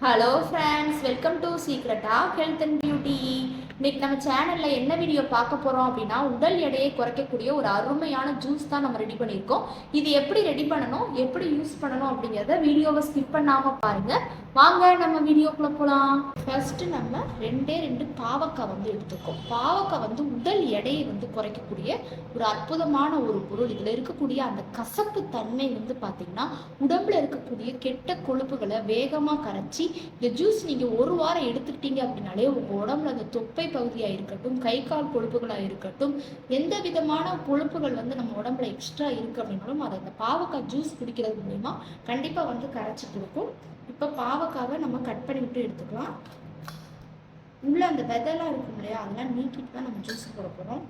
Hello friends, welcome to secret of health and beauty. இன்னைக்கு நம்ம சேனலில் என்ன வீடியோ பார்க்க போகிறோம் அப்படின்னா, உடல் எடையை குறைக்கக்கூடிய ஒரு அருமையான ஜூஸ் தான் நம்ம ரெடி பண்ணியிருக்கோம். இது எப்படி ரெடி பண்ணணும், எப்படி யூஸ் பண்ணணும் அப்படிங்கிறத வீடியோவை ஸ்கிப் பண்ணாமல் பாருங்கள். வாங்க நம்ம வீடியோக்குள்ளே போகலாம். ஃபர்ஸ்ட்டு நம்ம ரெண்டு பாவக்காய் எடுத்துக்கோம். பாவக்காய் உடல் எடையை குறைக்கக்கூடிய ஒரு அற்புதமான ஒரு பொருள். இதில் இருக்கக்கூடிய அந்த கசப்பு தன்மை பார்த்தீங்கன்னா உடம்புல இருக்கக்கூடிய கெட்ட கொழுப்புகளை வேகமாக கரைச்சி இந்த ஜூஸ் நீங்கள் ஒரு வாரம் எடுத்துக்கிட்டீங்க அப்படின்னாலே உங்கள் உடம்புல அந்த தொப்பை பகுதியாக இருக்கட்டும், கை கால் கொழுப்புகளாக இருக்கட்டும், எந்த விதமான கொழுப்புகள் நம்ம உடம்புல எக்ஸ்ட்ரா இருக்குது அப்படின்னாலும் அதை அந்த பாவக்காய் ஜூஸ் குடிக்கிறது மூலமா கண்டிப்பாக கரைச்சி கொடுக்கும். இப்போ பாவக்காவை நம்ம கட் பண்ணி விட்டு எடுத்துக்கலாம். உள்ள அந்த விதைலாம் இருக்கும் இல்லையா, அதெல்லாம் நீக்கிட்டு தான் நம்ம ஜூஸ் போட போகிறோம்.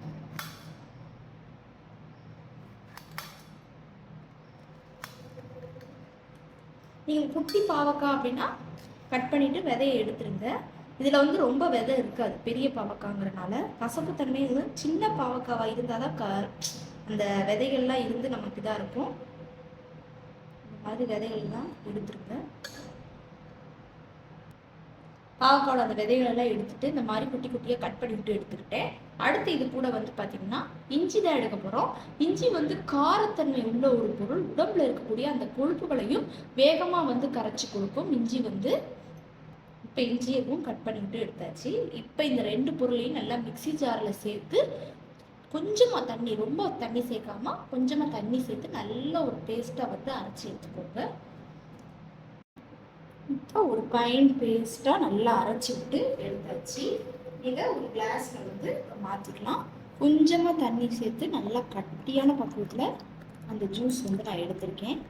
நீங்கள் குட்டி பாவக்காய் அப்படின்னா கட் பண்ணிவிட்டு விதையை எடுத்துருங்க. இதில் ரொம்ப விதை இருக்காது, பெரிய பாவக்காங்கிறனால. கசப்பு தன்மை சின்ன பாவக்காவாக இருந்தால் தான் அந்த விதைகள்லாம் இருந்து நமக்கு இதாக இருக்கும். இந்த மாதிரி விதைகள்லாம் எடுத்துருங்க. பாவக்காவோட அந்த விதைகளெல்லாம் எடுத்துட்டு இந்த மாதிரி குட்டி குட்டியாக கட் பண்ணிவிட்டு எடுத்துக்கிட்டேன். அடுத்து இது கூட பார்த்தீங்கன்னா இஞ்சி தான் எடுக்க போகிறோம். இஞ்சி காரத்தன்மை உள்ள ஒரு பொருள். உடம்புல இருக்கக்கூடிய அந்த கொழுப்புகளையும் வேகமாக கரைச்சி கொடுக்கும் இஞ்சி. இப்போ இஞ்சியவும் கட் பண்ணிவிட்டு எடுத்தாச்சு. இப்போ இந்த ரெண்டு பொருளையும் நல்லா மிக்சி ஜாரில் சேர்த்து கொஞ்சமாக தண்ணி, ரொம்ப தண்ணி சேர்க்காம கொஞ்சமாக தண்ணி சேர்த்து நல்ல ஒரு பேஸ்ட்டாக அரைச்சி எடுத்துக்கோங்க. இப்போ ஒரு ஃபைன் பேஸ்ட்டாக நல்லா அரைச்சி விட்டு எடுத்தாச்சு. இதை ஒரு கிளாஸில் மாற்றிக்கலாம். கொஞ்சமாக தண்ணி சேர்த்து நல்லா கட்டியான பக்குவத்தில் அந்த ஜூஸ் நான் எடுத்திருக்கேன்.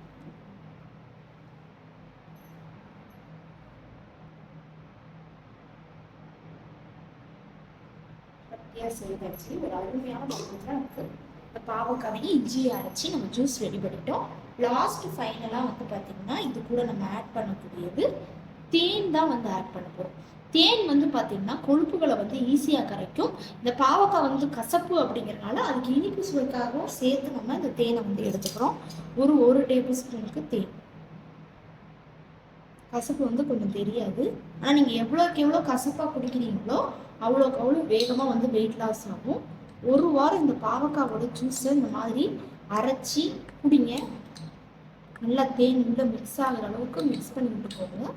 கட்டியாக செய்தாச்சு. ஒரு அருமையான பக்குவத்தில் நமக்கு இந்த பாவக்காவையும் இஞ்சியை அரைச்சி நம்ம ஜூஸ் ரெடி பண்ணிட்டோம். லாஸ்ட் ஃபைனலாக பார்த்தீங்கன்னா இது கூட நம்ம ஆட் பண்ணக்கூடியது தேன் தான் ஆட் பண்ண போகிறோம். தேன் பார்த்தீங்கன்னா கொழுப்புகளை ஈஸியாக கரைக்கும். இந்த பாவக்காய் கசப்பு அப்படிங்கிறனால அதுக்கு இனிப்பு சுவைக்காகவும் சேர்த்து நம்ம இந்த தேனை எடுத்துக்கிறோம். ஒரு டேபிள் ஸ்பூனுக்கு தேன். கசப்பு கொஞ்சம் தெரியாது. ஆனால் நீங்கள் எவ்வளோக்கு எவ்வளோ கசப்பாக குடிக்கிறீங்களோ அவ்வளோக்கு அவ்வளோ வேகமாக வெயிட் லாஸ் ஆகும். ஒரு வாரம் இந்த பாவக்காவோட ஜூஸை இந்த மாதிரி அரைச்சி குடிங்க. நல்லா தேன் உள்ள மிக்ஸ் ஆகிற அளவுக்கு மிக்ஸ் பண்ணி விட்டுக்கோங்க.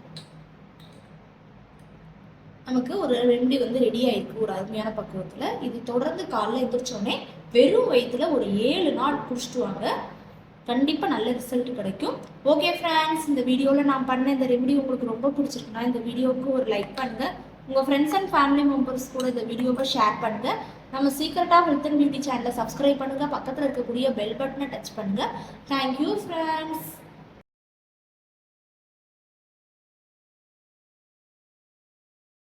நமக்கு ஒரு ரெண்டு ரெடி ஆயிருக்கு ஒரு அருமையான பக்குவத்தில். இது தொடர்ந்து காலைல எந்திரிச்சோடனே வெறும் வயிற்றுல ஒரு 7 நாள் குடிச்சிட்டு வாங்க. கண்டிப்பாக நல்ல ரிசல்ட் கிடைக்கும். ஓகே ஃப்ரெண்ட்ஸ், இந்த வீடியோவில் நான் பண்ண இந்த ரெமெடி உங்களுக்கு ரொம்ப பிடிச்சிருக்குன்னா இந்த வீடியோவுக்கு ஒரு லைக் பண்ணுங்கள். உங்கள் ஃப்ரெண்ட்ஸ் அண்ட் ஃபேமிலி மெம்பர்ஸ் கூட இந்த வீடியோவை ஷேர் பண்ணுங்கள். நம்ம secret of health and beauty சேனலை சப்ஸ்கிரைப் பண்ணுங்கள். பக்கத்தில் இருக்கக்கூடிய பெல் பட்டனை டச் பண்ணுங்கள். Thank you friends.